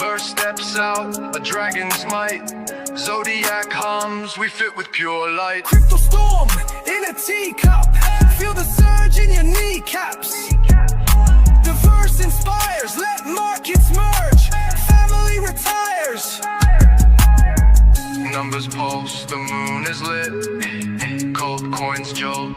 Verse steps out, a dragon's might. Zodiac hums, we fit with pure light. Crystal storm in a teacup. Feel the surge in your kneecaps. The verse inspires, let markets merge. Family retires. Numbers pulse, the moon is lit. Cold coins jolt.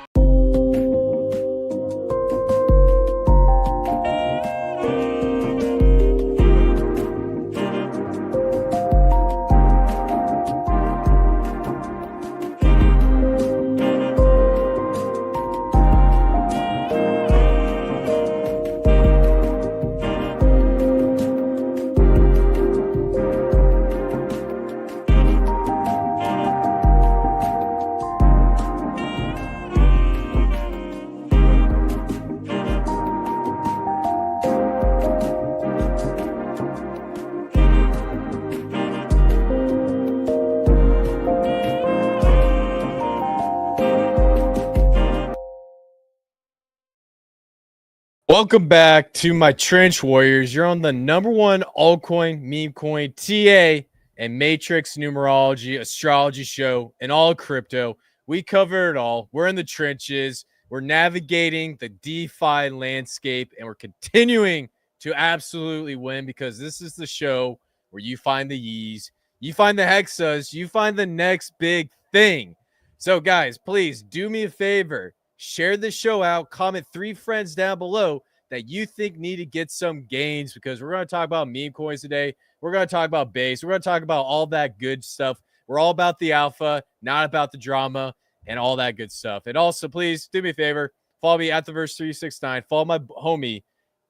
Welcome back to my Trench Warriors. You're on the #1 altcoin, meme coin, TA, and matrix numerology, astrology show, and all crypto. We cover it all. We're in the trenches. We're navigating the DeFi landscape, and we're continuing to absolutely win because this is the show where you find the Yees, you find the Hexas, you find the next big thing. So, guys, please do me a favor. Share this show out. Comment 3 friends down below that you think need to get some gains because we're going to talk about meme coins today. We're going to talk about base. We're going to talk about all that good stuff. We're all about the alpha, not about the drama and all that good stuff. And also, please do me a favor. Follow me at the verse 369. Follow my homie,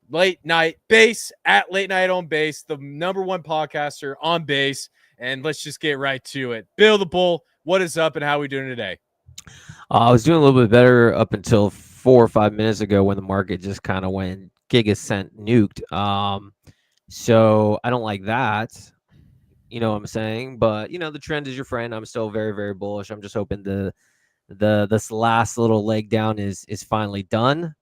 Late Night Base, at Late Night on Base, the #1 podcaster on base. And let's just get right to it. Bill the Bull, what is up and how are we doing today? I was doing a little bit better up until 4 or 5 minutes ago when the market just kind of went gigacent nuked. So I don't like that. You know what I'm saying? But, you know, the trend is your friend. I'm still very, very bullish. I'm just hoping this last little leg down is finally done.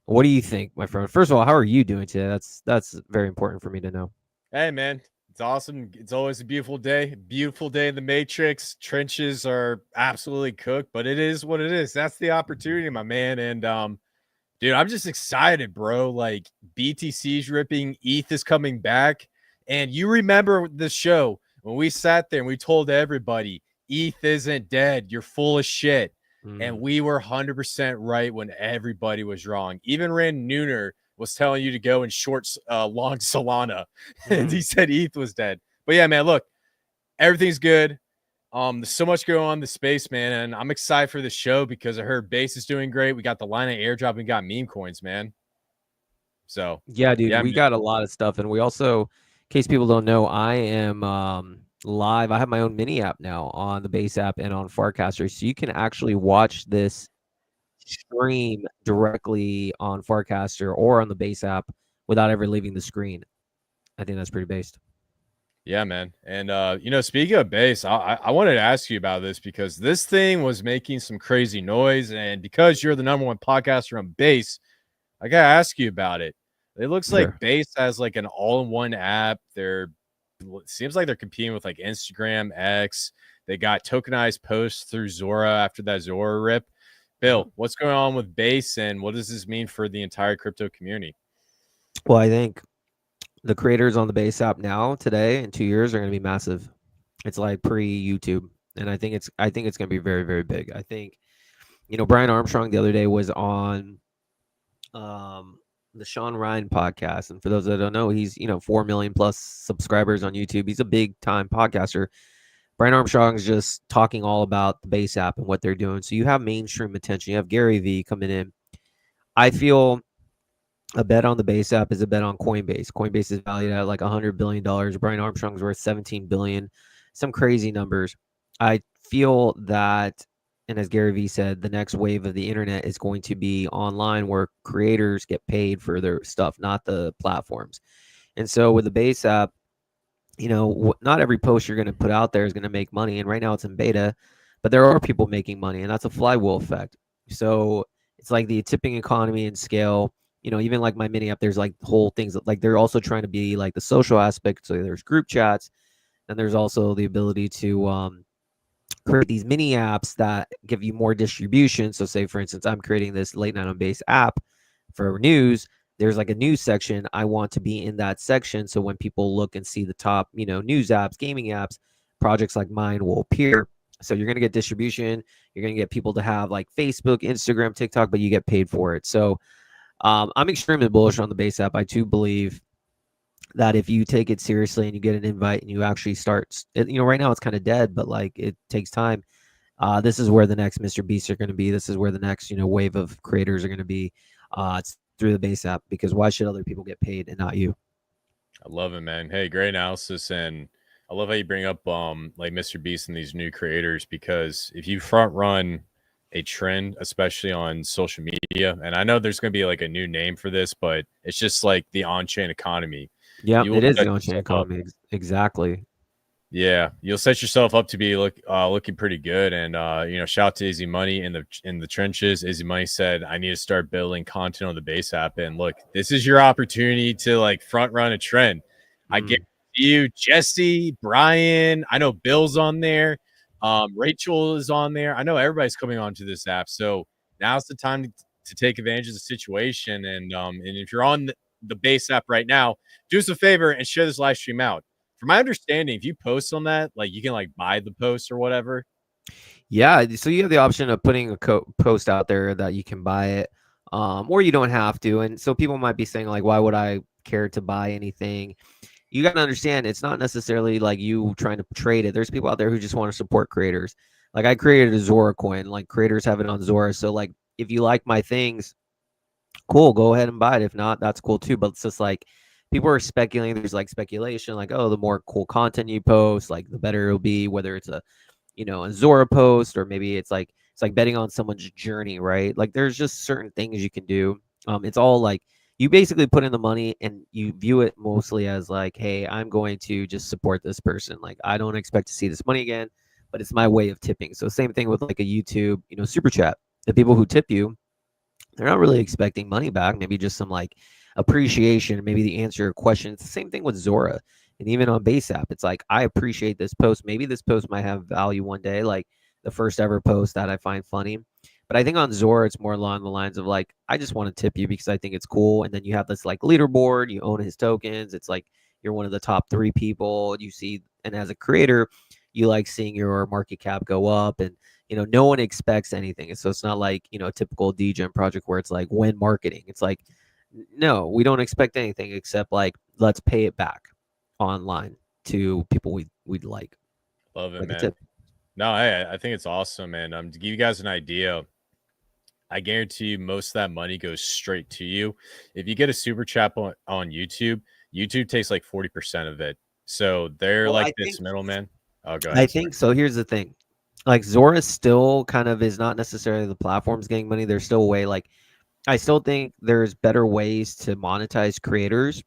What do you think, my friend? First of all, how are you doing today? That's very important for me to know. Hey, man. It's awesome. It's always a beautiful day. Beautiful day in the Matrix. Trenches are absolutely cooked, but it is what it is. That's the opportunity, my man. And dude, I'm just excited, bro. Like BTC's ripping, ETH is coming back. And you remember the show when we sat there and we told everybody ETH isn't dead. You're full of shit. And we were 100% right when everybody was wrong. Even Rand Nooner was telling you to go and short long Solana. And he said ETH was dead. But yeah, man, look, everything's good. There's so much going on in the space, man. And I'm excited for the show because I heard base is doing great. We got the line of airdrop. We got meme coins, man. So yeah, dude, yeah, we got a lot of stuff. And we also, in case people don't know, I am live. I have my own mini app now on the base app and on Farcaster. So you can actually watch this stream directly on Farcaster or on the base app without ever leaving the screen. I think that's pretty based. Yeah, man. And you know, speaking of base, I wanted to ask you about this because this thing was making some crazy noise, and because you're the #1 podcaster on base, I gotta ask you about it. It looks like base has like an all-in-one app. It seems like they're competing with like Instagram, X. They got tokenized posts through Zora after that Zora rip. Bill, what's going on with base and what does this mean for the entire crypto community? Well, I think the creators on the base app now today in 2 years are going to be massive. It's like pre-YouTube, and I think it's going to be very, very big. I think, you know, Brian Armstrong the other day was on the Sean Ryan podcast, and for those that don't know, he's 4 million plus subscribers on YouTube. He's a big time podcaster. Brian Armstrong's just talking all about the base app and what they're doing. So you have mainstream attention. You have Gary Vee coming in. I feel a bet on the base app is a bet on Coinbase. Coinbase is valued at like $100 billion. Brian Armstrong's worth $17 billion. Some crazy numbers. I feel that, and as Gary Vee said, the next wave of the internet is going to be online where creators get paid for their stuff, not the platforms. And so with the base app, you know, not every post you're going to put out there is going to make money. And right now it's in beta, but there are people making money, and that's a flywheel effect. So it's like the tipping economy and scale. even like my mini app, there's like whole things that, like, they're also trying to be like the social aspect. So there's group chats, and there's also the ability to create these mini apps that give you more distribution. So say, for instance, I'm creating this late night on base app for news. There's like a news section. I want to be in that section. So when people look and see the top, news apps, gaming apps, projects like mine will appear. So you're going to get distribution. You're going to get people to have like Facebook, Instagram, TikTok, but you get paid for it. So I'm extremely bullish on the base app. I do believe that if you take it seriously and you get an invite and you actually start, right now it's kind of dead, but like it takes time. This is where the next Mr. Beasts are going to be. This is where the next, wave of creators are going to be. It's through the base app, because why should other people get paid and not you? I love it, man. Hey, great analysis, and I love how you bring up like Mr. Beast and these new creators, because if you front run a trend, especially on social media, and I know there's going to be like a new name for this, but it's just like the on-chain economy. Yeah, You will it is set the on-chain yourself up. economy. Exactly. Yeah, you'll set yourself up to be looking pretty good, and shout out to Izzy Money in the trenches. Izzy Money said, "I need to start building content on the base app." And look, this is your opportunity to like front run a trend. I guarantee you, Jesse, Brian, I know Bill's on there, Rachel is on there. I know everybody's coming onto this app, so now's the time to take advantage of the situation. And if you're on the base app right now, do us a favor and share this live stream out. From my understanding, if you post on that, like you can like buy the post or whatever. Yeah, so you have the option of putting a post out there that you can buy it, or you don't have to. And so people might be saying like, why would I care to buy anything? You got to understand, it's not necessarily like you trying to trade it. There's people out there who just want to support creators. Like I created a Zora coin, like creators have it on Zora. So like if you like my things, cool, go ahead and buy it. If not, that's cool too. But it's just like people are speculating. There's like speculation, like, oh, the more cool content you post, like the better it'll be, whether it's a Zora post, or maybe it's like betting on someone's journey, right? Like there's just certain things you can do. It's all like you basically put in the money and you view it mostly as like, hey, I'm going to just support this person. Like I don't expect to see this money again, but it's my way of tipping. So same thing with like a YouTube, super chat. The people who tip you, they're not really expecting money back. Maybe just some like appreciation, maybe the answer your question. It's the same thing with Zora. And even on base app, it's like, I appreciate this post. Maybe this post might have value one day, like the first ever post that I find funny. But I think on Zora, it's more along the lines of like, I just want to tip you because I think it's cool. And then you have this like leaderboard, you own his tokens. It's like you're one of the top 3 people you see. And as a creator, you like seeing your market cap go up, and no one expects anything. So it's not like, a typical DGen project where it's like when marketing. It's like, no, we don't expect anything except like, let's pay it back online to people we'd like. Love it, Like a man. tip. No, hey, I think it's awesome, man. To give you guys an idea, I guarantee you most of that money goes straight to you. If you get a super chat on YouTube, YouTube takes like 40% of it. So they're Well, like this middleman. Oh, go I ahead. think so. Here's the thing. Like Zora still kind of is not necessarily the platform's getting money. There's still a way, like I still think there's better ways to monetize creators.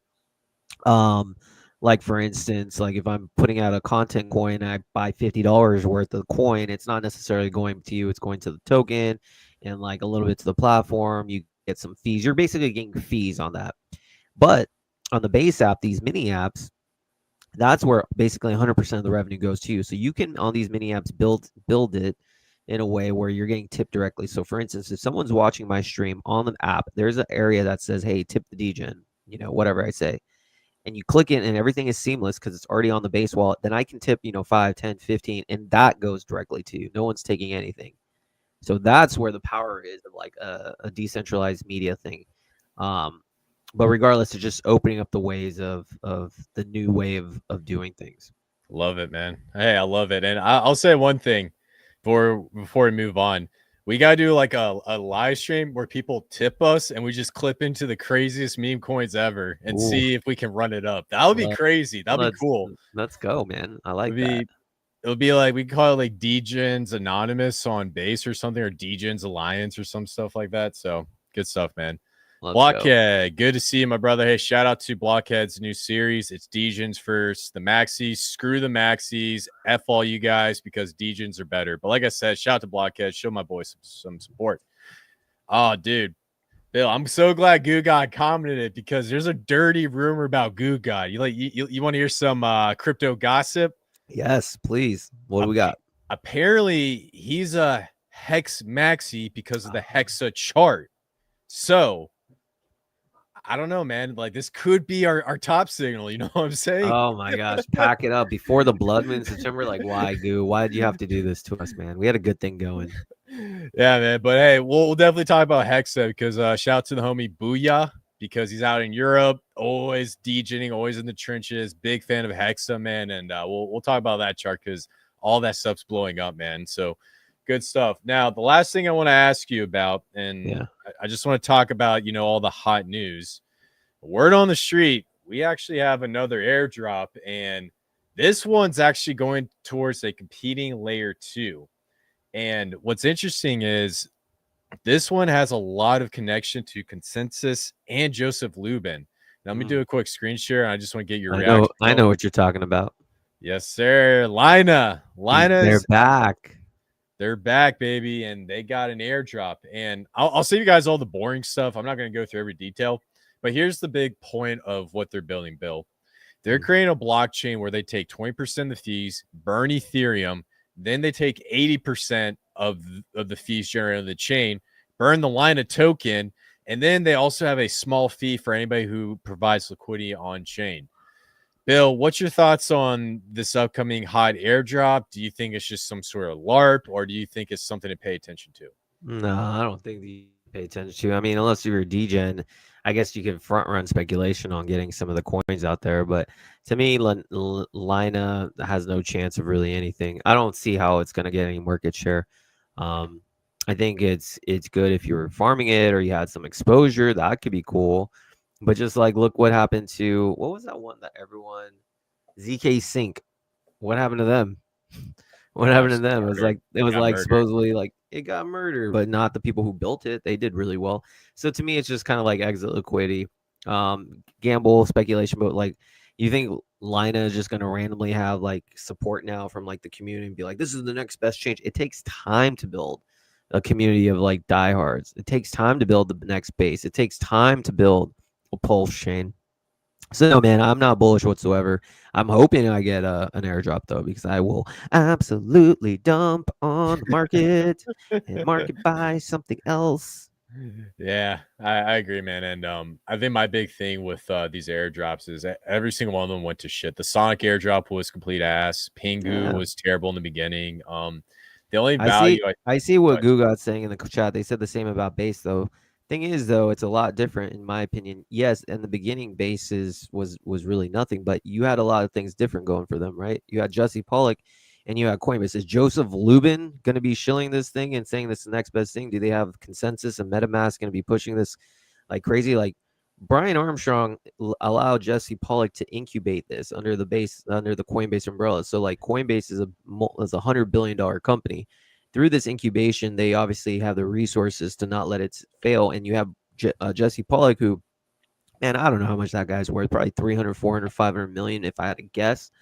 Um, like for instance, like if I'm putting out a content coin, I buy $50 worth of coin, it's not necessarily going to you, it's going to the token and like a little bit to the platform. You get some fees. You're basically getting fees on that. But on the base app, these mini apps, that's where basically 100% of the revenue goes to you. So you can on these mini apps build it in a way where you're getting tipped directly. So for instance, if someone's watching my stream on the app, there's an area that says, hey, tip the DGen, whatever I say. And you click it and everything is seamless because it's already on the base wallet. Then I can tip, 5, 10, 15, and that goes directly to you. No one's taking anything. So that's where the power is of like a decentralized media thing. But regardless, it's just opening up the ways of the new way of doing things. Love it, man. Hey, I love it. And I'll say one thing before we move on. We got to do like a live stream where people tip us and we just clip into the craziest meme coins ever and Ooh. see if we can run it up. That would be crazy. That would be cool. Let's go, man. I like that. It'll be like, we call it like DGens Anonymous on base or something, or DGens Alliance or some stuff like that. So good stuff, man. Blockhead, good to see you, my brother. Hey, shout out to Blockhead's new series. It's DGens first, the Maxis. Screw the Maxis. F all you guys, because DGens are better. But like I said, shout out to Blockhead. Show my boy some support. Oh, dude. Bill, I'm so glad Goo God commented it because there's a dirty rumor about Goo God. You want to hear some crypto gossip? Yes, please. What do we Appa- got? Apparently, he's a hex maxi because of the hexa chart. So I don't know, man. Like this could be our top signal. You know what I'm saying? Oh my gosh, pack it up before the blood moon in September. Like, why, Goo? Why did you have to do this to us, man? We had a good thing going. Yeah, man. But hey, we'll definitely talk about Hexa because shout out to the homie Booyah because he's out in Europe, always DJing, always in the trenches. Big fan of Hexa, man. And we'll talk about that chart because all that stuff's blowing up, man. So good stuff. Now, the last thing I want to ask you about, and Yeah. I just want to talk about, all the hot news. Word on the street, we actually have another airdrop, and this one's actually going towards a competing layer 2. And what's interesting is this one has a lot of connection to Consensus and Joseph Lubin. Now, let me do a quick screen share, and I just want to get your reaction. I know what you're talking about. Yes, sir. Lina. They're back. They're back, baby, and they got an airdrop. And I'll save you guys all the boring stuff. I'm not going to go through every detail, but here's the big point of what they're building, Bill. They're creating a blockchain where they take 20% of the fees, burn Ethereum, then they take 80% of the fees generated on the chain, burn the Lina token, and then they also have a small fee for anybody who provides liquidity on chain. Bill, what's your thoughts on this upcoming hot airdrop? Do you think it's just some sort of LARP, or do you think it's something to pay attention to? No, I don't think you pay attention to. I mean, unless you're a DGen, I guess you can front run speculation on getting some of the coins out there. But to me, Lina has no chance of really anything. I don't see how it's going to get any market share. I think it's good if you're farming it or you had some exposure. That could be cool. But just like, look what happened to, what was that one that everyone, ZK Sync? What happened to them? What happened to them? It was like supposedly like it got murdered, but not the people who built it. They did really well. So to me, it's just kind of like exit liquidity, gamble, speculation. But like, you think Lina is just going to randomly have like support now from like the community and be like, this is the next best change? It takes time to build a community of like diehards. It takes time to build the next base. It takes time to build a pulse chain. So no, man, I'm not bullish whatsoever. I'm hoping I get an airdrop though, because I will absolutely dump on the market and market buy something else. Yeah, I agree, man. And I think my big thing with these airdrops is every single one of them went to shit. The Sonic airdrop was complete ass. Pingu was terrible in the beginning. The only value I see what Gugat's saying in the chat. They said the same about base though. Thing is though, it's a lot different in my opinion. Yes, in the beginning bases was really nothing, but you had a lot of things different going for them, right? You had Jesse Pollock and you had Coinbase. Is Joseph Lubin going to be shilling this thing and saying this is the next best thing? Do they have Consensus and MetaMask going to be pushing this like crazy? Like Brian Armstrong allowed Jesse Pollock to incubate this under the Coinbase umbrella. So like Coinbase is a $100 billion company. Through this incubation, they obviously have the resources to not let it fail. And you have Jesse Pollock, who, man, I don't know how much that guy's worth, probably 300, 400, 500 million, if I had to guess.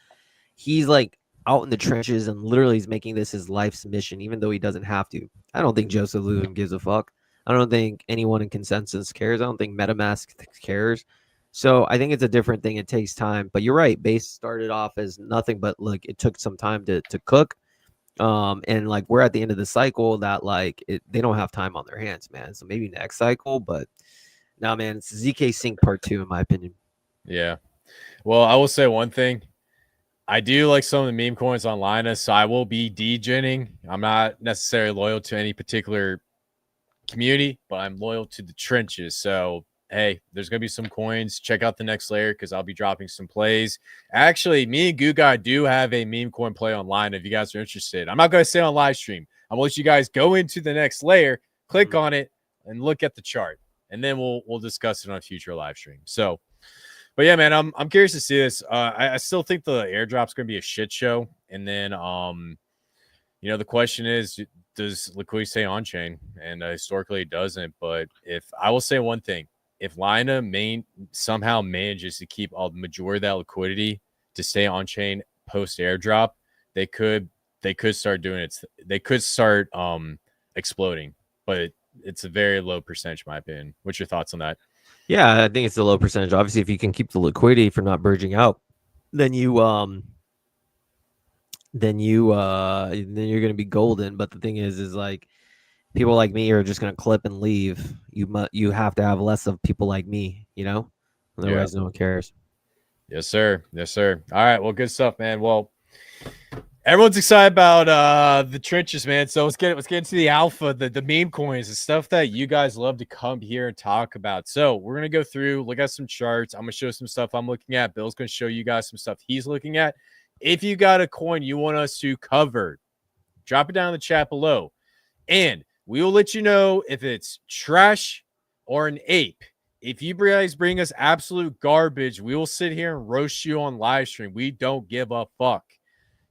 He's like out in the trenches and literally is making this his life's mission, even though he doesn't have to. I don't think Joseph Lubin gives a fuck. I don't think anyone in Consensus cares. I don't think MetaMask cares. So I think it's a different thing. It takes time. But you're right. Base started off as nothing, but like it took some time to cook. And like we're at the end of the cycle that like they don't have time on their hands, man. So maybe next cycle, but now, man, it's ZK Sync Part 2 in my opinion. Yeah. Well, I will say one thing. I do like some of the meme coins on Linus, so I will be degening. I'm not necessarily loyal to any particular community, but I'm loyal to the trenches. So hey, there's gonna be some coins. Check out the next layer because I'll be dropping some plays. Actually, me and Goo Guy do have a meme coin play online if you guys are interested. I'm not gonna say on live stream. I'm gonna let you guys go into the next layer, click on it, and look at the chart, and then we'll discuss it on a future live stream. So, but yeah, man, I'm curious to see this. I still think the airdrop's gonna be a shit show, and then the question is, does liquidity stay on chain? And historically, it doesn't. But if I will say one thing. If Lina somehow manages to keep all the majority of that liquidity to stay on chain post airdrop, they could start doing it. They could start exploding. But it's a very low percentage, in my opinion. What's your thoughts on that? Yeah, I think it's a low percentage. Obviously, if you can keep the liquidity from not burgeoning out, then you're gonna be golden. But the thing is like people like me are just gonna clip and leave. You have to have less of people like me, you know. Yeah. Otherwise, no one cares. Yes, sir. Yes, sir. All right. Well, good stuff, man. Well, everyone's excited about the trenches, man. So let's get into the alpha, the meme coins, the stuff that you guys love to come here and talk about. So we're gonna go through, look at some charts. I'm gonna show some stuff I'm looking at. Bill's gonna show you guys some stuff he's looking at. If you got a coin you want us to cover, drop it down in the chat below, and we will let you know if it's trash or an ape. If you guys bring us absolute garbage, we will sit here and roast you on live stream. We don't give a fuck.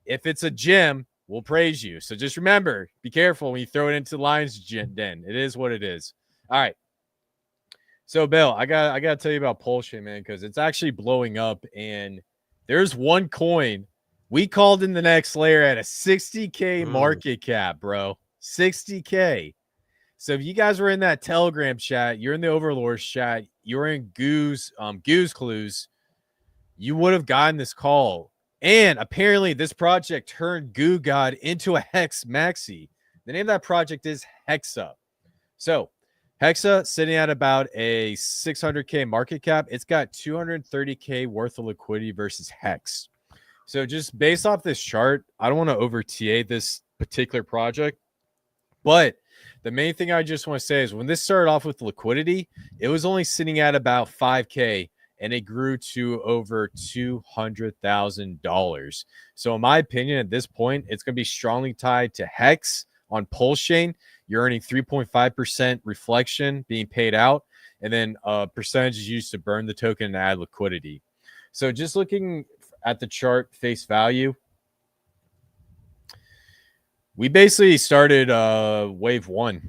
If it's a gem, we'll praise you. So just remember, be careful when you throw it into the lion's den. It is what it is. All right. So Bill, I gotta tell you about Polshin, man, because it's actually blowing up. And there's one coin we called in the next layer at a 60K market cap, bro. 60K. So if you guys were in that Telegram chat, you're in the Overlords chat, you're in Goose Clues, you would have gotten this call. And apparently this project turned Goo God into a Hex Maxi. The name of that project is Hexa. So Hexa sitting at about a 600K market cap. It's got 230K worth of liquidity versus Hex. So just based off this chart, I don't want to over TA this particular project, but the main thing I just want to say is when this started off with liquidity, it was only sitting at about 5K and it grew to over $200,000. So in my opinion, at this point, it's going to be strongly tied to Hex on Polschain. You're earning 3.5% reflection being paid out, and then a percentage is used to burn the token and add liquidity. So just looking at the chart face value, we basically started wave one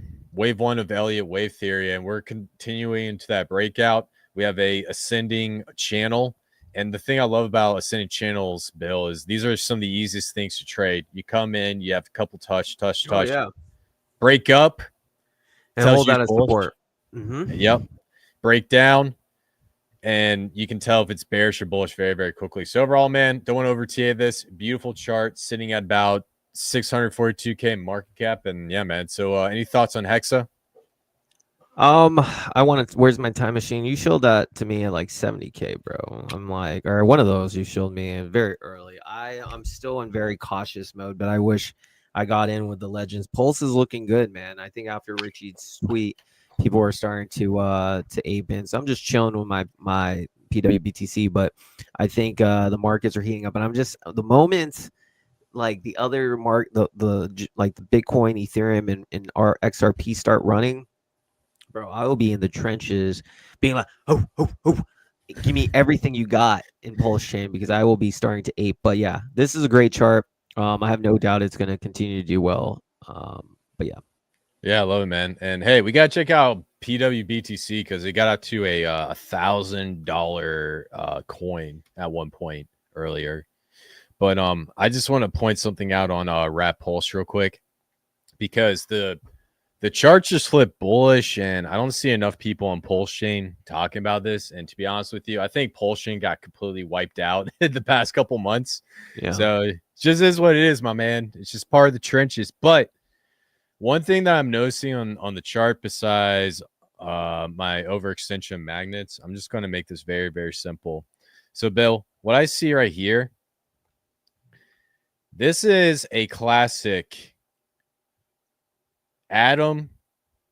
of Elliott wave theory, and we're continuing into that breakout. We have a ascending channel, and the thing I love about ascending channels, Bill, is these are some of the easiest things to trade. You come in, you have a couple touch, Yeah. break up, And hold that as support. Yep, break down, and you can tell if it's bearish or bullish very, very quickly. So overall, man, don't want to over TA this. Beautiful chart sitting at about 642K market cap, and yeah, man. So any thoughts on Hexa? I want to. Where's my time machine? You showed that to me at like 70K, bro. I'm like, or one of those you showed me very early. I'm still in very cautious mode, but I wish I got in with the legends. Pulse is looking good, man. I think after Richie's tweet, people are starting to ape in. So I'm just chilling with my PWBTC, but I think the markets are heating up, and I'm just the moment like the other the Bitcoin, Ethereum, and our XRP start running. Bro, I will be in the trenches being like, oh, give me everything you got in Pulse Chain because I will be starting to ape. But yeah, this is a great chart. I have no doubt it's going to continue to do well. But yeah. Yeah, I love it, man. And hey, we got to check out PWBTC because it got up to a $1,000 coin at one point earlier. But I just want to point something out on Wrap Pulse real quick because the chart just flipped bullish, and I don't see enough people on Pulse Chain talking about this. And to be honest with you, I think Pulse Chain got completely wiped out in the past couple months. Yeah. So it just is what it is, my man. It's just part of the trenches. But one thing that I'm noticing on the chart, besides my overextension magnets, I'm just going to make this very, very simple. So, Bill, what I see right here, this is a classic Adam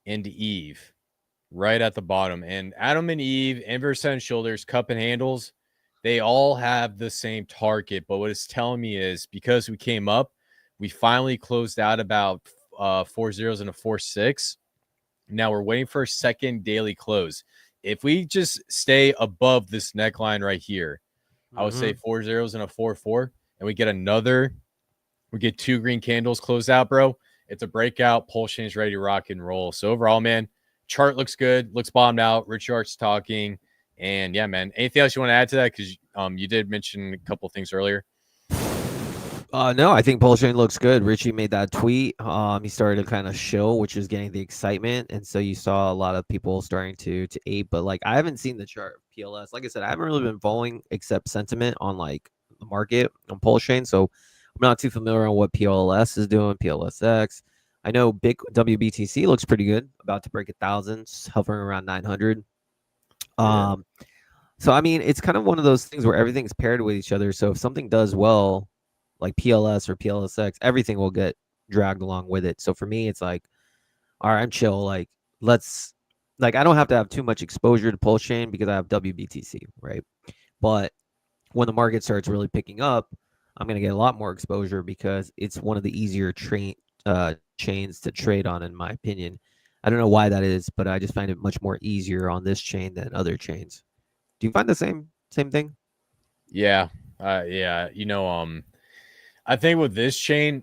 and Eve right at the bottom. And Adam and Eve, inverse head and shoulders, cup and handles, they all have the same target. But what it's telling me is because we came up, we finally closed out about 4 zeros and a 4-6. Now we're waiting for a second daily close. If we just stay above this neckline right here, I would say 4 zeros and a 4-4, and we get 2 green candles closed out, bro. It's a breakout. Pulse Chain is ready to rock and roll. So overall, man, chart looks good. Looks bottomed out. Rich Art's talking. And yeah, man, anything else you want to add to that? Because you did mention a couple things earlier. No, I think Pulse Chain looks good. Richie made that tweet. He started to kind of show, which is getting the excitement, and so you saw a lot of people starting to ape. But like, I haven't seen the chart of PLS. Like I said, I haven't really been following except sentiment on like the market on Pulse Chain, so I'm not too familiar on what PLS is doing. PLSX. I know big WBTC looks pretty good, about to break 1,000, hovering around 900. Yeah. Um, so I mean, it's kind of one of those things where everything's paired with each other. So if something does well, like PLS or PLSX, everything will get dragged along with it. So for me, it's like, all right, I'm chill. Like, let's like I don't have to have too much exposure to Pulse Chain because I have WBTC, right? But when the market starts really picking up, I'm gonna get a lot more exposure because it's one of the easier chains to trade on, in my opinion. I don't know why that is, but I just find it much more easier on this chain than other chains. Do you find the same thing? Yeah. Yeah. I think with this chain,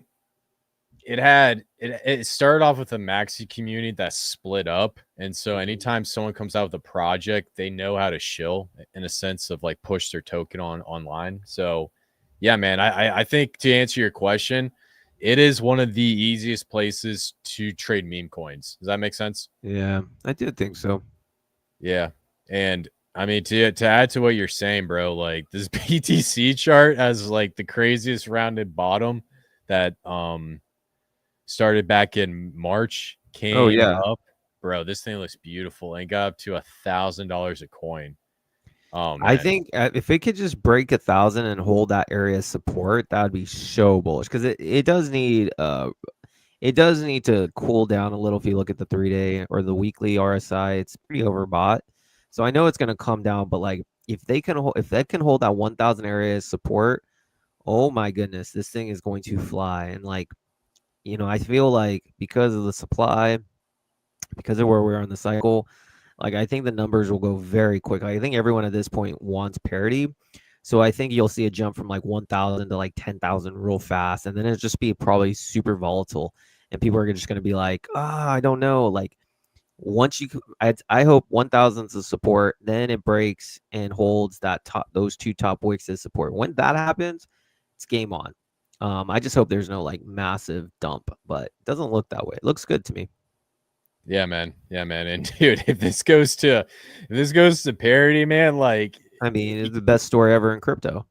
it started off with a maxi community that split up. And so anytime someone comes out with a project, they know how to shill in a sense of like push their token online. So yeah, man, I think to answer your question, it is one of the easiest places to trade meme coins. Does that make sense? Yeah, I did think so. Yeah. And I mean to add to what you're saying, bro, like this BTC chart has like the craziest rounded bottom that started back in March, Oh came yeah, up. Bro, this thing looks beautiful and got up to $1,000 a coin. Oh I man. think if it could just break 1,000 and hold that area of support, that would be so bullish because it does need to cool down a little. If you look at the 3-day or the weekly RSI, it's pretty overbought. So I know it's going to come down, but like if that can hold that 1,000 area of support, oh my goodness, this thing is going to fly. And like I feel like because of the supply, because of where we are in the cycle, like I think the numbers will go very quick. I think everyone at this point wants parity. So I think you'll see a jump from like 1,000 to like 10,000 real fast. And then it'll just be probably super volatile. And people are just going to be like, I don't know. Like once I hope 1,000 is the support, then it breaks and holds those two top wicks as support. When that happens, it's game on. I just hope there's no like massive dump, but it doesn't look that way. It looks good to me. Yeah, man. Yeah, man. And dude, if this goes to parity, man, like I mean, it's the best story ever in crypto.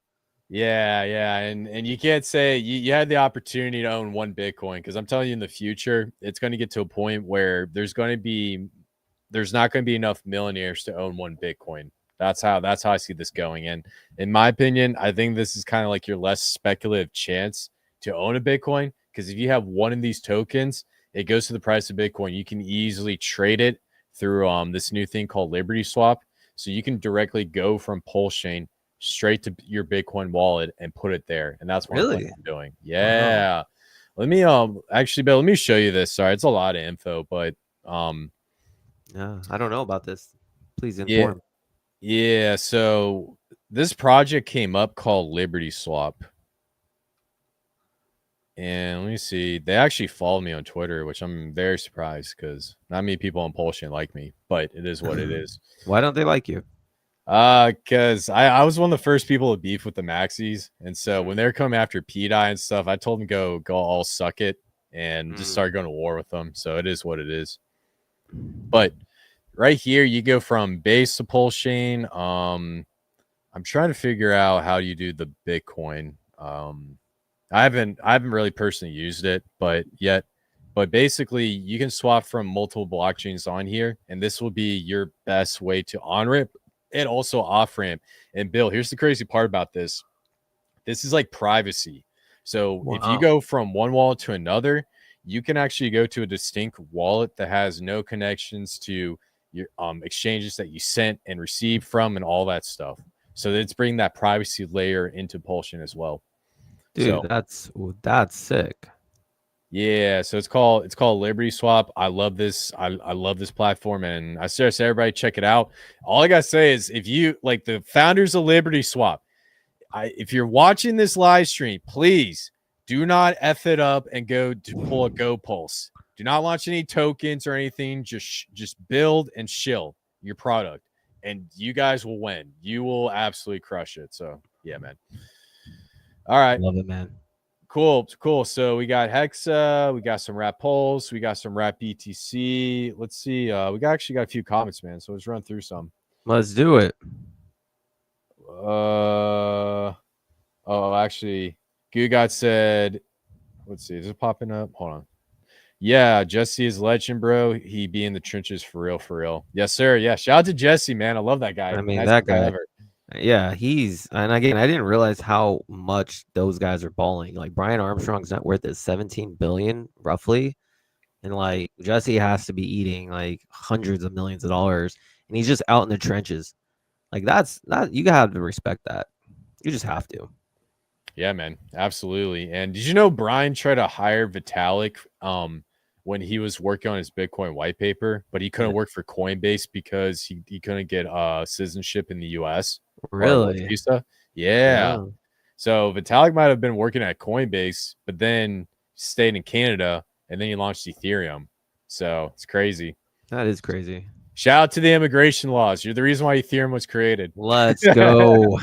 yeah, yeah. And you can't say you had the opportunity to own one Bitcoin because I'm telling you in the future, it's going to get to a point where there's not going to be enough millionaires to own one Bitcoin. That's how I see this going. And in my opinion, I think this is kind of like your less speculative chance to own a Bitcoin because if you have one of these tokens, it goes to the price of Bitcoin. You can easily trade it through this new thing called Liberty Swap. So you can directly go from Pulse Chain straight to your Bitcoin wallet and put it there. And that's what I'm Really? planning on doing. Wow. Yeah. Let me actually, Bill, let me show you this. Sorry, it's a lot of info, but Yeah, I don't know about this. Please yeah, inform. yeah. So this project came up called Liberty Swap. And let me see. They actually follow me on Twitter, which I'm very surprised because not many people on Polshin like me, but it is what it is. Why don't they like you? Because I was one of the first people to beef with the Maxis. And so when they're coming after PDI and stuff, I told them go all suck it and just start going to war with them. So it is what it is. But right here, you go from base to Polshin. I'm trying to figure out how you do the Bitcoin. I haven't really personally used it, but basically you can swap from multiple blockchains on here, and this will be your best way to on ramp and also off ramp. And Bill, here's the crazy part about this. This is like privacy. So if you Wow. go from one wallet to another, you can actually go to a distinct wallet that has no connections to your exchanges that you sent and received from and all that stuff. So it's bringing that privacy layer into Pulsion as well. Dude, So that's sick. yeah, so it's called Liberty Swap. I love this. I love this platform, and I suggest everybody check it out. All I gotta say is, if you like the founders of Liberty Swap, if you're watching this live stream, please do not f it up and go to pull a Go Pulse. Do not launch any tokens or anything. Just build and shill your product, and you guys will win. You will absolutely crush it. So yeah, man. All right. Love it, man. Cool. So we got Hexa, we got some Rap Pulse, we got some Rap BTC. Let's see. We actually got a few comments, man. So let's run through some. Let's do it. Actually, Gugat said, let's see, is it popping up? Hold on. Yeah, Jesse is legend, bro. He be in the trenches for real. Yes, sir. Yeah, shout out to Jesse, man. I love that guy. I mean, Nice that guy. ever. Yeah, and again, I didn't realize how much those guys are balling. Like Brian Armstrong's net worth is 17 billion roughly, and like Jesse has to be eating like hundreds of millions of dollars, and he's just out in the trenches. Like that you have to respect that. You just have to. Yeah, man, absolutely. And did you know Brian tried to hire Vitalik when he was working on his Bitcoin white paper, but he couldn't work for Coinbase because he couldn't get citizenship in the US. Really? Visa. Yeah. Oh, So Vitalik might have been working at Coinbase, but then stayed in Canada and then he launched Ethereum. So it's crazy. that is crazy. Shout out to the immigration laws. You're the reason why Ethereum was created. Let's go.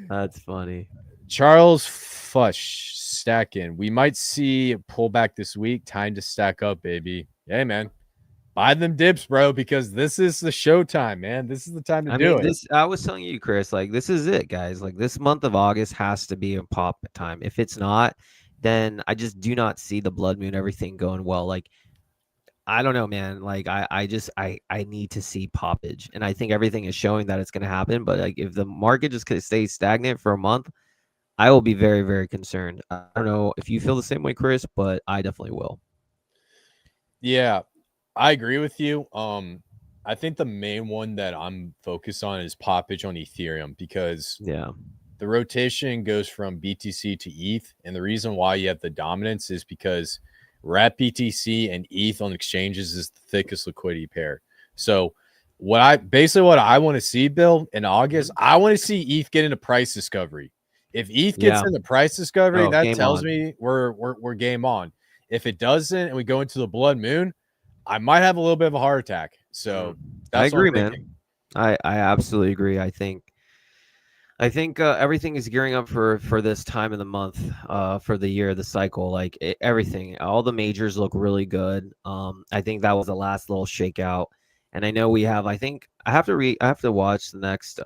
That's funny. Charles Fush stacking. We might see a pullback this week. Time to stack up, baby. Hey, man. Buy them dips, bro, because this is the showtime, man. This is the time to do it. I was telling you, Chris, like this is it, guys. Like this month of August has to be a pop time. If it's not, then I just do not see the blood moon, everything going well. Like, I don't know, man. Like I need to see poppage. And I think everything is showing that it's gonna happen. But like if the market just stays stagnant for a month, I will be very, very concerned. I don't know if you feel the same way, Chris, but I definitely will. Yeah, I agree with you. I think the main one that I'm focused on is poppage on Ethereum because Yeah. the rotation goes from BTC to ETH. And the reason why you have the dominance is because Wrap BTC and ETH on exchanges is the thickest liquidity pair. So what I want to see, Bill, in August, I want to see ETH get into price discovery. If ETH gets into price discovery, that tells me we're game on. If it doesn't and we go into the blood moon, I might have a little bit of a heart attack. So that's I agree, man. I absolutely agree. I think everything is gearing up for this time of the month, for the year, the cycle. Like everything, all the majors look really good. I think that was the last little shakeout, and I know we have. I think I have to watch the next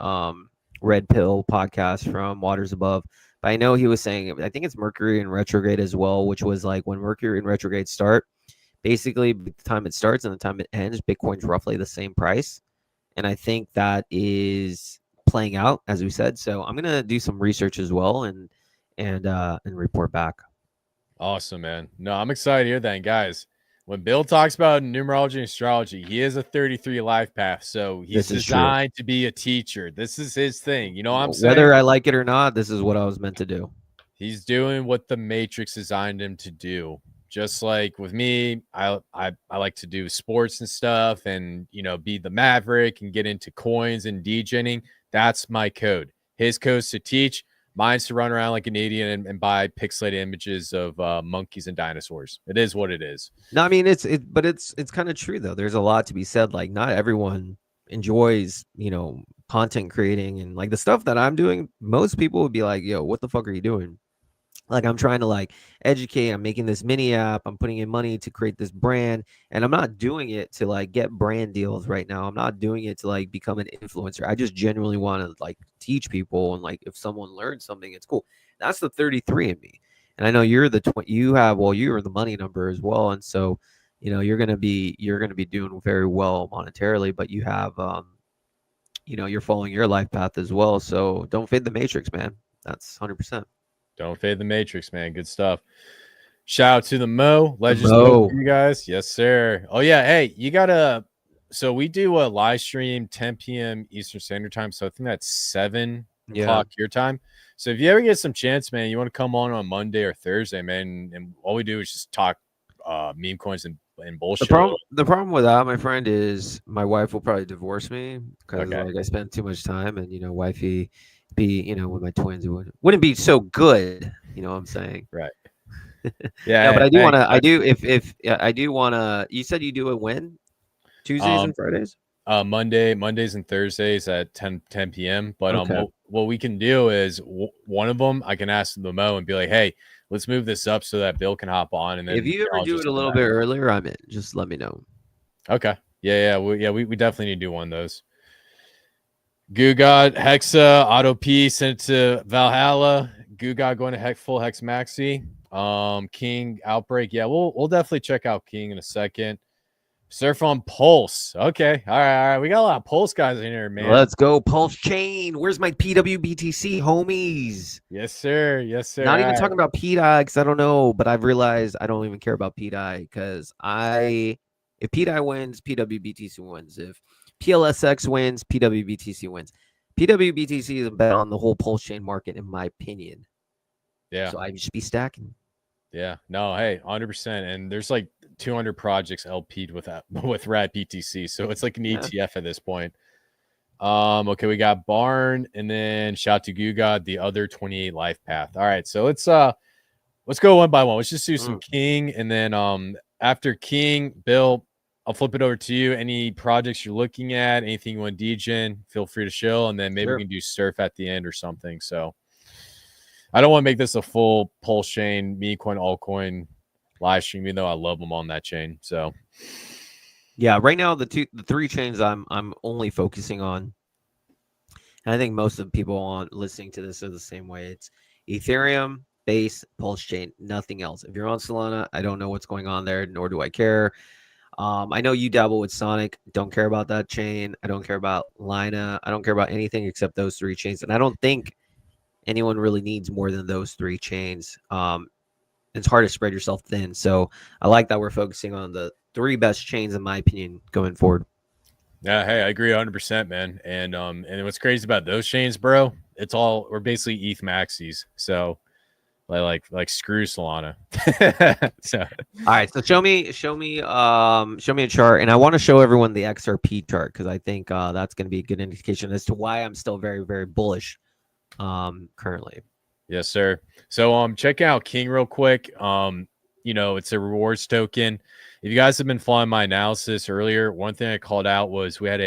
Red Pill podcast from Waters Above. But I know he was saying I think it's Mercury in retrograde as well, which was like when Mercury in retrograde start. Basically, the time it starts and the time it ends, Bitcoin's roughly the same price, and I think that is playing out as we said. So I'm gonna do some research as well and report back. Awesome, man. No, I'm excited to hear that. And guys, when Bill talks about numerology and astrology, he is a 33 life path. So he's designed to be a teacher. This is his thing. You know what I'm saying? Whether I like it or not, this is what I was meant to do. He's doing what the Matrix designed him to do. Just like with me, I like to do sports and stuff and, be the maverick and get into coins and degening. That's my code. His code's to teach. Mine's to run around like an idiot and buy pixelated images of monkeys and dinosaurs. It is what it is. No, I mean it's kind of true though. There's a lot to be said. Like not everyone enjoys, content creating and like the stuff that I'm doing. Most people would be like, "Yo, what the fuck are you doing?" Like I'm trying to like educate. I'm making this mini app. I'm putting in money to create this brand, and I'm not doing it to like get brand deals right now. I'm not doing it to like become an influencer. I just genuinely want to like teach people, and like if someone learns something, it's cool. That's the 33 in me, and I know you're the you're the money number as well, and so you're gonna be doing very well monetarily, but you have you're following your life path as well. So don't fade the matrix, man. That's 100%. Don't fade the matrix, man. Good stuff. Shout out to the Mo. Legends for you guys. Yes, sir. Oh, yeah. Hey, you got to. So we do a live stream 10 p.m. Eastern Standard Time. So I think that's 7 o'clock your time. So if you ever get some chance, man, you want to come on Monday or Thursday, man. And all we do is just talk meme coins and bullshit. The problem with that, my friend, is my wife will probably divorce me because like I spend too much time and, wifey be with my twins, it wouldn't be so good, what I'm saying, right? Yeah, but I do want to you said you do it when Tuesdays and Fridays, Mondays and Thursdays at 10 p.m. But what we can do is one of them I can ask the Mo and be like, hey, let's move this up so that Bill can hop on, and then If you ever I'll do just it a go little back. bit earlier, I'm in. Just let me know. Okay. We definitely need to do one of those. Goo God, Hexa, Auto P sent to Valhalla. Goo God going to full Hex Maxi. King Outbreak. Yeah, we'll definitely check out King in a second. Surf on Pulse. Okay. All right. We got a lot of Pulse guys in here, man. Let's go, Pulse Chain. Where's my PWBTC homies? Yes, sir. Yes, sir. Not even All talking about PDI because I don't know, but I've realized I don't even care about PDI because if PDI wins, PWBTC wins. If PLSX wins, PWBTC wins. PWBTC is a bet on the whole Pulse Chain market, in my opinion. Yeah. So I just be stacking. Yeah. No, hey, 100%. And there's like 200 projects LP'd with Rad PTC. So it's like an ETF at this point. Okay, we got Barn, and then shout to Goo God, the other 28 life path. All right, so let's go one by one. Let's just do some King, and then after King, Bill, I'll flip it over to you. Any projects you're looking at, anything you want to DJ, feel free to chill, and then maybe we can do Surf at the end or something. So I don't want to make this a full Pulse Chain, meme coin, altcoin live stream, even though I love them on that chain. So yeah, right now the three chains I'm only focusing on, and I think most of the people on listening to this are the same way. It's Ethereum, Base, Pulse Chain, nothing else. If you're on Solana, I don't know what's going on there, nor do I care. I know you dabble with Sonic. Don't care about that chain. I don't care about Lina. I don't care about anything except those three chains. And I don't think anyone really needs more than those three chains. It's hard to spread yourself thin. So I like that we're focusing on the three best chains, in my opinion, going forward. Yeah, hey, I agree 100%, man. And what's crazy about those chains, bro? We're basically ETH maxis. So like screw Solana. So all right, so show me a chart, and I want to show everyone the XRP chart because I think that's going to be a good indication as to why I'm still very, very bullish currently. Yes, sir. So check out King real quick. It's a rewards token. If you guys have been following my analysis earlier, one thing I called out was we had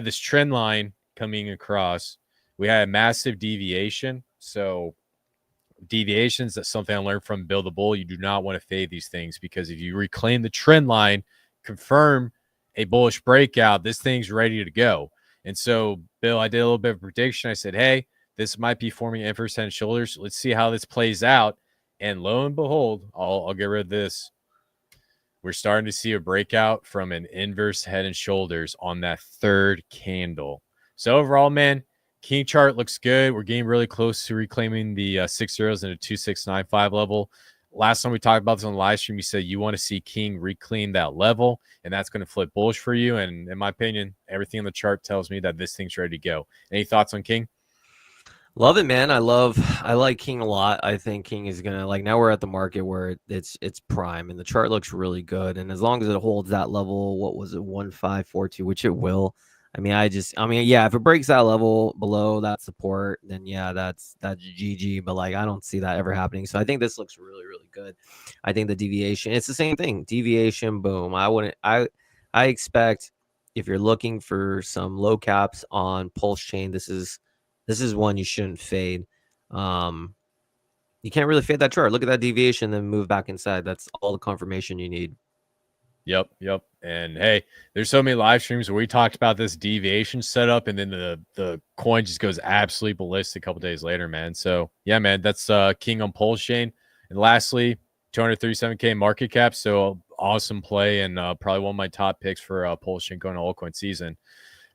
this trend line coming across. We had a massive deviation. So deviations, that's something I learned from Bill the Bull. You do not want to fade these things because if you reclaim the trend line, confirm a bullish breakout, this thing's ready to go. And so, Bill, I did a little bit of prediction. I said, hey, this might be forming inverse head and shoulders. Let's see how this plays out. And lo and behold, I'll get rid of this. We're starting to see a breakout from an inverse head and shoulders on that third candle. So overall, man, King chart looks good. We're getting really close to reclaiming the 6 zeros and a 2695 level. Last time we talked about this on the live stream, you said you want to see King reclaim that level, and that's going to flip bullish for you. And in my opinion, everything in the chart tells me that this thing's ready to go. Any thoughts on King? Love it, man. I like King a lot. I think King is gonna now we're at the market where it's prime and the chart looks really good. And as long as it holds that level, what was it, 1542, which it will. Yeah, if it breaks that level below that support, then yeah, that's GG. But I don't see that ever happening. So I think this looks really, really good. I think the deviation, it's the same thing. Deviation, boom. I expect if you're looking for some low caps on Pulse Chain, this is one you shouldn't fade. You can't really fade that chart. Look at that deviation, then move back inside. That's all the confirmation you need. Yep. And hey, there's so many live streams where we talked about this deviation setup, and then the coin just goes absolutely ballistic a couple days later, man. So yeah, man, that's King on Pulse Chain. And lastly, 237K market cap. So awesome play, and probably one of my top picks for Pulse Chain going to altcoin season.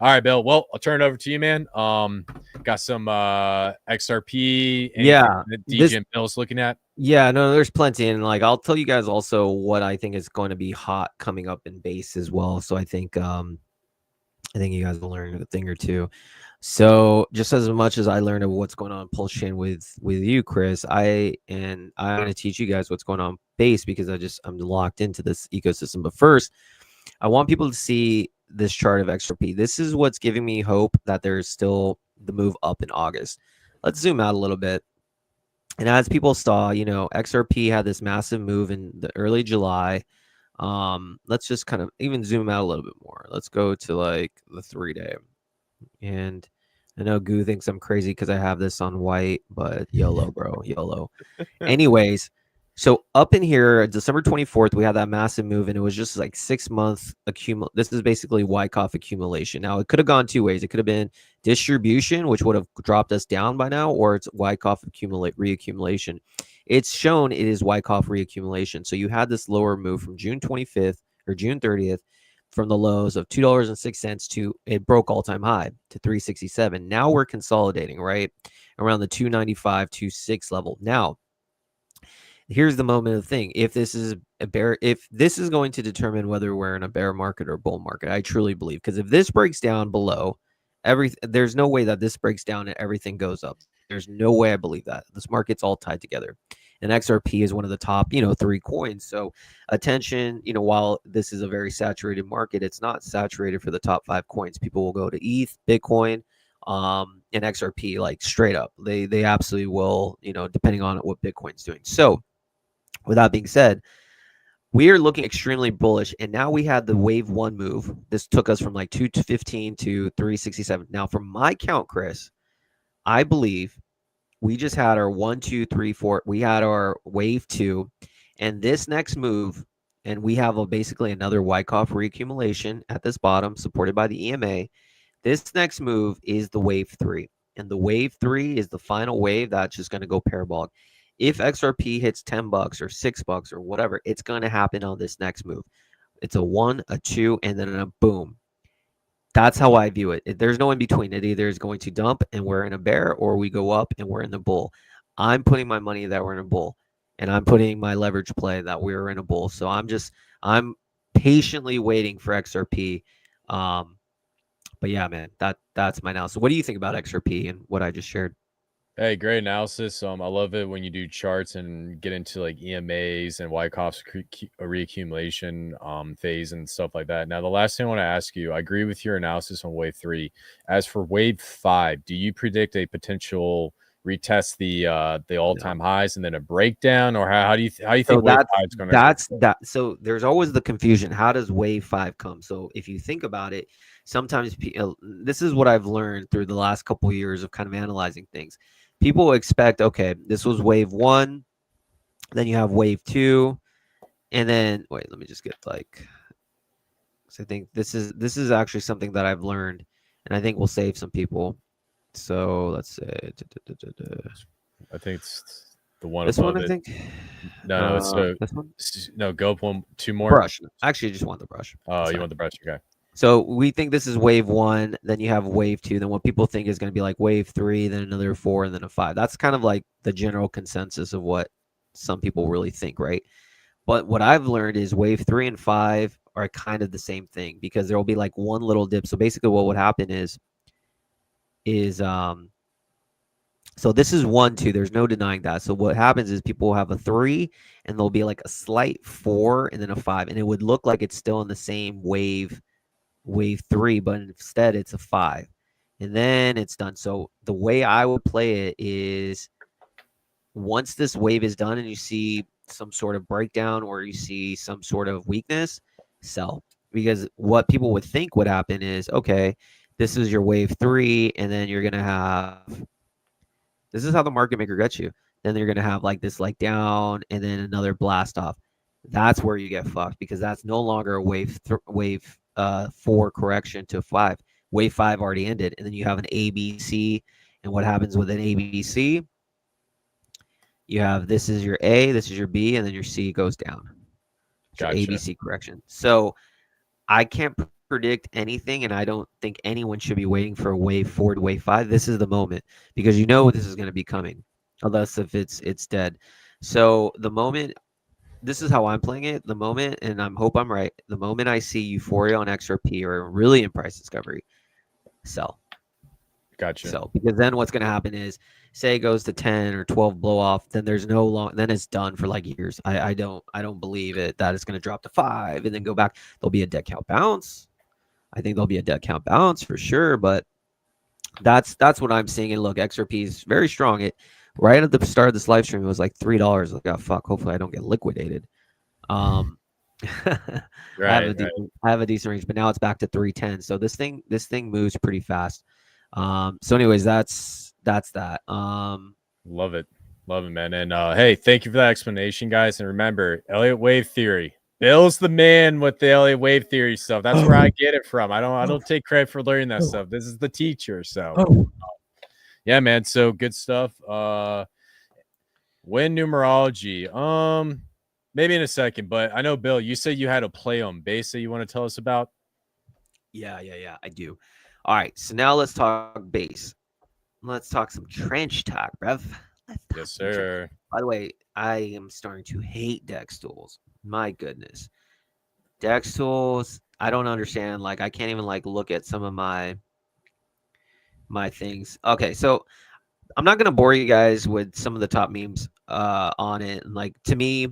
All right, Bill. Well, I'll turn it over to you, man. Got some XRP. Yeah, DJ and Bill's looking at. Yeah, no, there's plenty, and I'll tell you guys also what I think is going to be hot coming up in base as well. So I think you guys will learn a thing or two. So just as much as I learned of what's going on in Pulse Chain with you, Chris, I'm going to teach you guys what's going on base because I'm locked into this ecosystem. But first, I want people to see this chart of XRP. This is what's giving me hope that there's still the move up in August. Let's zoom out a little bit. And as people saw, XRP had this massive move in the early July. Let's just kind of even zoom out a little bit more. Let's go to the 3-day. And I know Goo thinks I'm crazy because I have this on white, but YOLO, bro, YOLO. Anyways, so up in here, December 24th, we had that massive move, and it was just like 6 month accumulate. This is basically Wyckoff accumulation. Now, it could have gone two ways. It could have been distribution, which would have dropped us down by now, or it's Wyckoff reaccumulation. It's shown it is Wyckoff reaccumulation. So you had this lower move from June 25th or June 30th from the lows of $2.06 to it broke all-time high to 367. Now we're consolidating right around the 295 26 level. Now, here's the moment of the thing. If this is a bear, if this is going to determine whether we're in a bear market or bull market, I truly believe, because if this breaks down below there's no way that this breaks down and everything goes up. There's no way I believe that. This market's all tied together. And XRP is one of the top, 3 coins. So attention, while this is a very saturated market, it's not saturated for the top 5 coins. People will go to ETH, Bitcoin, and XRP, like straight up. They absolutely will, depending on what Bitcoin's doing. So with that being said, we are looking extremely bullish. And now we had the wave 1 move. This took us from like 215 to 367. Now, from my count, Chris, I believe we just had our 1, 2, 3, 4. We had our wave 2, and this next move, and we have basically another Wyckoff reaccumulation at this bottom, supported by the EMA. This next move is the wave 3, and the wave 3 is the final wave that's just going to go parabolic. If XRP hits $10 or $6 or whatever, it's going to happen on this next move. It's a 1, a 2, and then a boom. That's how I view it. There's no in between. It either is going to dump and we're in a bear, or we go up and we're in the bull. I'm putting my money that we're in a bull, and I'm putting my leverage play that we're in a bull. So I'm patiently waiting for XRP. But yeah, man, that's my analysis. What do you think about XRP and what I just shared? Hey, great analysis. I love it when you do charts and get into like EMAs and Wyckoff's reaccumulation phase and stuff like that. Now, the last thing I want to ask you, I agree with your analysis on wave 3. As for wave 5, do you predict a potential retest the all-time highs and then a breakdown, or how do you think So wave 5 is going to? that's that. So there's always the confusion. How does wave 5 come? So if you think about it, sometimes this is what I've learned through the last couple of years of kind of analyzing things. People expect, okay, this was wave 1, then you have wave 2, and then wait, let me just get like, so I think this is actually something that I've learned, and I think will save some people. So let's say I think it's the one this above one. I it. think No, it's this one. no, go up two more. Brush. Actually, I just want the brush. Oh, That's you fine. want the brush? Okay. So we think this is wave 1, then you have wave 2, then what people think is going to be like wave 3, then another 4, and then a 5. That's kind of like the general consensus of what some people really think, right? But what I've learned is wave 3 and 5 are kind of the same thing, because there will be like one little dip. So basically what would happen is so this is 1, 2. There's no denying that. So what happens is people will have a 3, and there'll be like a slight 4 and then a 5, and it would look like it's still in the same wave 3, but instead it's a 5, and then it's done. So the way I would play it is, once this wave is done and you see some sort of breakdown or you see some sort of weakness, sell. Because what people would think would happen is, okay, this is your wave 3, and then you're gonna have, this is how the market maker gets you. Then you're gonna have like this like down and then another blast off. That's where you get fucked, because that's no longer a wave 4 correction to 5. Wave 5 already ended, and then you have an ABC. And what happens with an ABC? You have, this is your A, this is your B, and then your C goes down. Gotcha. ABC correction. So I can't predict anything, and I don't think anyone should be waiting for a wave 4 to wave 5. This is the moment, because you know this is going to be coming, unless if it's dead. So the moment, this is how I'm playing it. The moment, and I hope I'm right, the moment I see euphoria on XRP or really in price discovery, sell. Gotcha. Sell. Because then what's going to happen is, say it goes to 10 or 12 blow off, then there's no long, then it's done for like years. I don't believe it that it's going to drop to 5 and then go back. There'll be a dead count bounce. I think there'll be a dead count bounce for sure, but that's what I'm seeing. And look, XRP is very strong. It right at the start of this live stream, it was like $3. Like, oh fuck, hopefully I don't get liquidated. I have a decent range, but now it's back to 310. So this thing moves pretty fast. So anyways, that's that. Love it. Love it, man. And hey, thank you for that explanation, guys. And remember, Elliott Wave Theory. Bill's the man with the Elliott Wave Theory stuff. That's where I get it from. I don't take credit for learning that stuff. This is the teacher. So yeah, man. So good stuff. Win numerology. Maybe in a second, but I know Bill, you said you had a play on base that you want to tell us about. Yeah, I do. All right, so now let's talk base. Let's talk some trench talk, bruv. Let's talk Yes, some trench. sir. By the way, I am starting to hate Dex tools. My goodness. Dex tools, I don't understand. Like, I can't even like look at some of my things. Okay, so I'm not gonna bore you guys with some of the top memes on it. And like to me,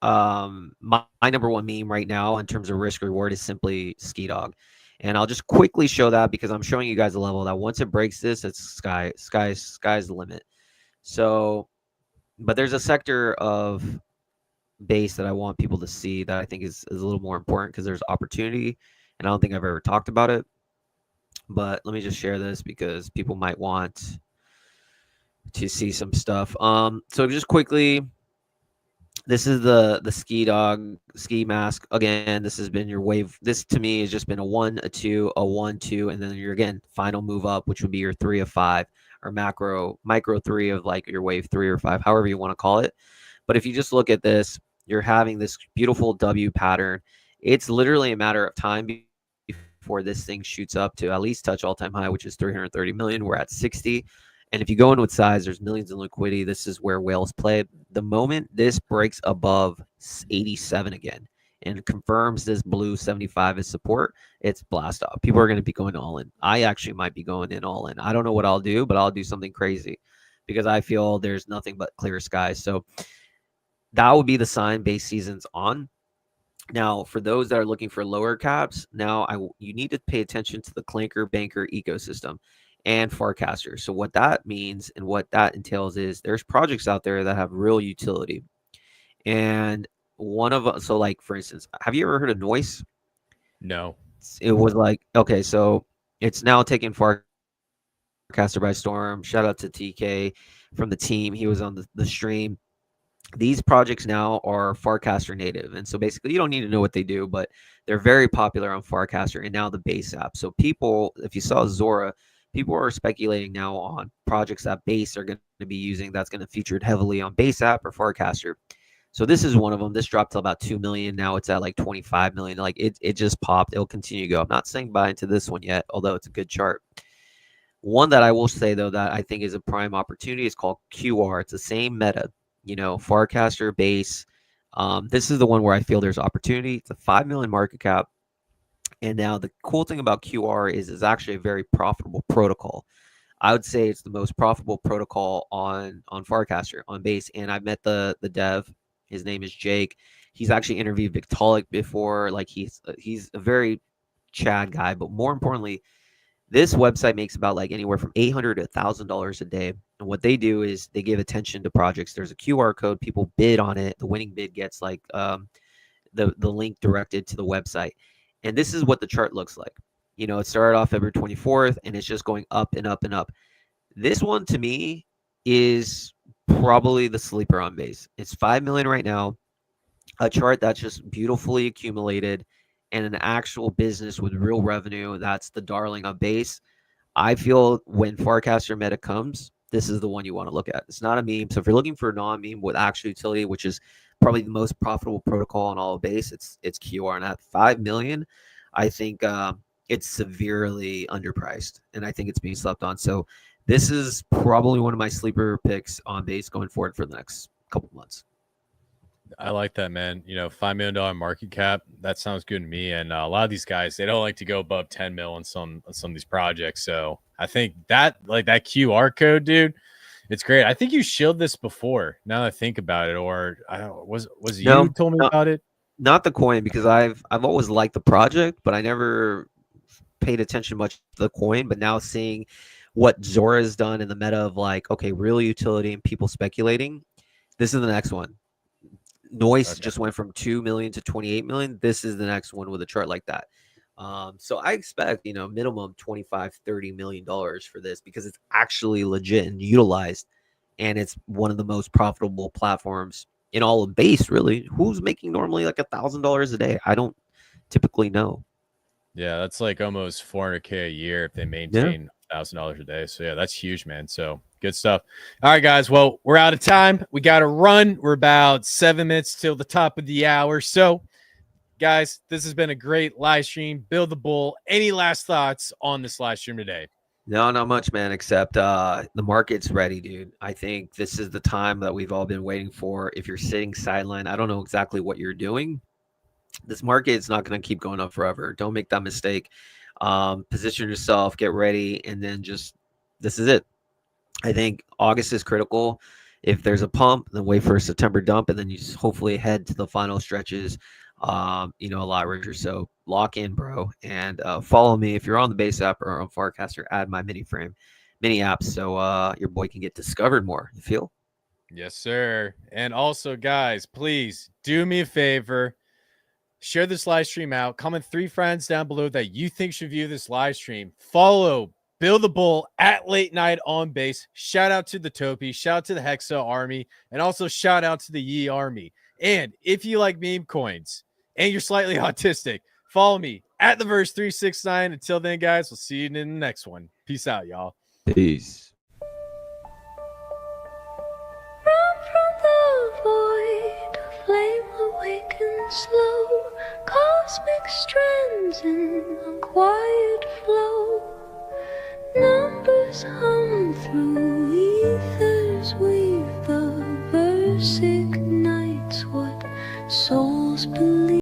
my number one meme right now in terms of risk reward is simply Ski Dog. And I'll just quickly show that because I'm showing you guys a level that once it breaks this, it's sky's the limit. So, but there's a sector of base that I want people to see that I think is a little more important because there's opportunity, and I don't think I've ever talked about it. But let me just share this because people might want to see some stuff. So just quickly, this is the ski dog ski mask. Again, this has been your wave. This to me has just been a 1, a 2, a 1, 2, and then your again final move up, which would be your 3 of 5 or micro 3 of like your wave 3 or 5, however you want to call it. But if you just look at this, you're having this beautiful W pattern. It's literally a matter of time before this thing shoots up to at least touch all-time high, which is 330 million. We're at 60. And if you go in with size, there's millions in liquidity. This is where whales play. The moment this breaks above 87 again and confirms this blue 75 as support, it's blast off. People are going to be going all in. I actually might be going in all in. I don't know what I'll do, but I'll do something crazy because I feel there's nothing but clear skies. So that would be the sign base season's on. Now, for those that are looking for lower caps, you need to pay attention to the clanker banker ecosystem and Farcaster. So what that means and what that entails is there's projects out there that have real utility. And so like, for instance, have you ever heard of Noise? No. It was like, okay, so it's now taking Farcaster by storm. Shout out to TK from the team. He was on the stream. These projects now are Farcaster native. And so basically you don't need to know what they do, but they're very popular on Farcaster and now the base app. So people, if you saw Zora, people are speculating now on projects that base are going to be using that's going to feature heavily on base app or Farcaster. So this is one of them. This dropped to about 2 million. Now it's at like 25 million. Like it just popped. It'll continue to go. I'm not saying buy into this one yet, although it's a good chart. One that I will say though that I think is a prime opportunity is called QR. It's the same meta. Farcaster base. This is the one where I feel there's opportunity. It's a 5 million market cap. And now the cool thing about QR is it's actually a very profitable protocol. I would say it's the most profitable protocol on Farcaster, on base. And I met the dev. His name is Jake. He's actually interviewed Victolic before. Like he's a very Chad guy. But more importantly, this website makes about like anywhere from $800 to $1,000 a day. And what they do is they give attention to projects. There's a QR code. People bid on it. The winning bid gets like the link directed to the website. And this is what the chart looks like. It started off February 24th, and it's just going up and up and up. This one, to me, is probably the sleeper on base. It's 5 million right now, a chart that's just beautifully accumulated, and an actual business with real revenue. That's the darling of base. I feel when Farcaster meta comes, this is the one you want to look at. It's not a meme. So if you're looking for a non-meme with actual utility, which is probably the most profitable protocol on all of base, it's QR. And at 5 million, I think it's severely underpriced, and I think it's being slept on. So this is probably one of my sleeper picks on base going forward for the next couple months. I like that, man. $5 million market cap. That sounds good to me. And a lot of these guys, they don't like to go above 10 mil on some of these projects. So I think that that QR code, dude, it's great. I think you showed this before. Now that I think about it, or I don't was you told me about it? Not the coin, because I've always liked the project, but I never paid attention much to the coin. But now seeing what Zora has done in the meta of like, okay, real utility and people speculating, this is the next one. Noise just went from 2 million to 28 million. This is the next one with a chart like that. So I expect, minimum 25, $30 million for this because it's actually legit and utilized. And it's one of the most profitable platforms in all of base, really. Who's making normally like $1,000 a day? I don't typically know. Yeah, that's like almost 400K a year if they maintain $1,000 a day. So yeah, that's huge, man. So good stuff. All right, guys. Well, we're out of time. We got to run. We're about 7 minutes till the top of the hour. So, guys, this has been a great live stream. Build the bull. Any last thoughts on this live stream today? No, not much, man, except the market's ready, dude. I think this is the time that we've all been waiting for. If you're sitting sideline, I don't know exactly what you're doing. This market is not going to keep going up forever. Don't make that mistake. Position yourself, get ready, and then just this is it. I think August is critical. If there's a pump, then wait for a September dump, and then you just hopefully head to the final stretches, a lot richer. So lock in, bro, and follow me if you're on the base app or on Farcaster. Add my mini apps so your boy can get discovered more. You feel? Yes, sir. And also, guys, please do me a favor. Share this live stream out. Comment 3 friends down below that you think should view this live stream. Follow Bill the Bull at Late Night on Base. Shout out to the Topi. Shout out to the Hexa Army. And also shout out to the Yi Army. And if you like meme coins and you're slightly autistic, follow me at the Verse 369. Until then, guys, we'll see you in the next one. Peace out, y'all. Peace. From the void, a flame awakens slow, cosmic strands in a quiet flow. Numbers hum through ether's wings.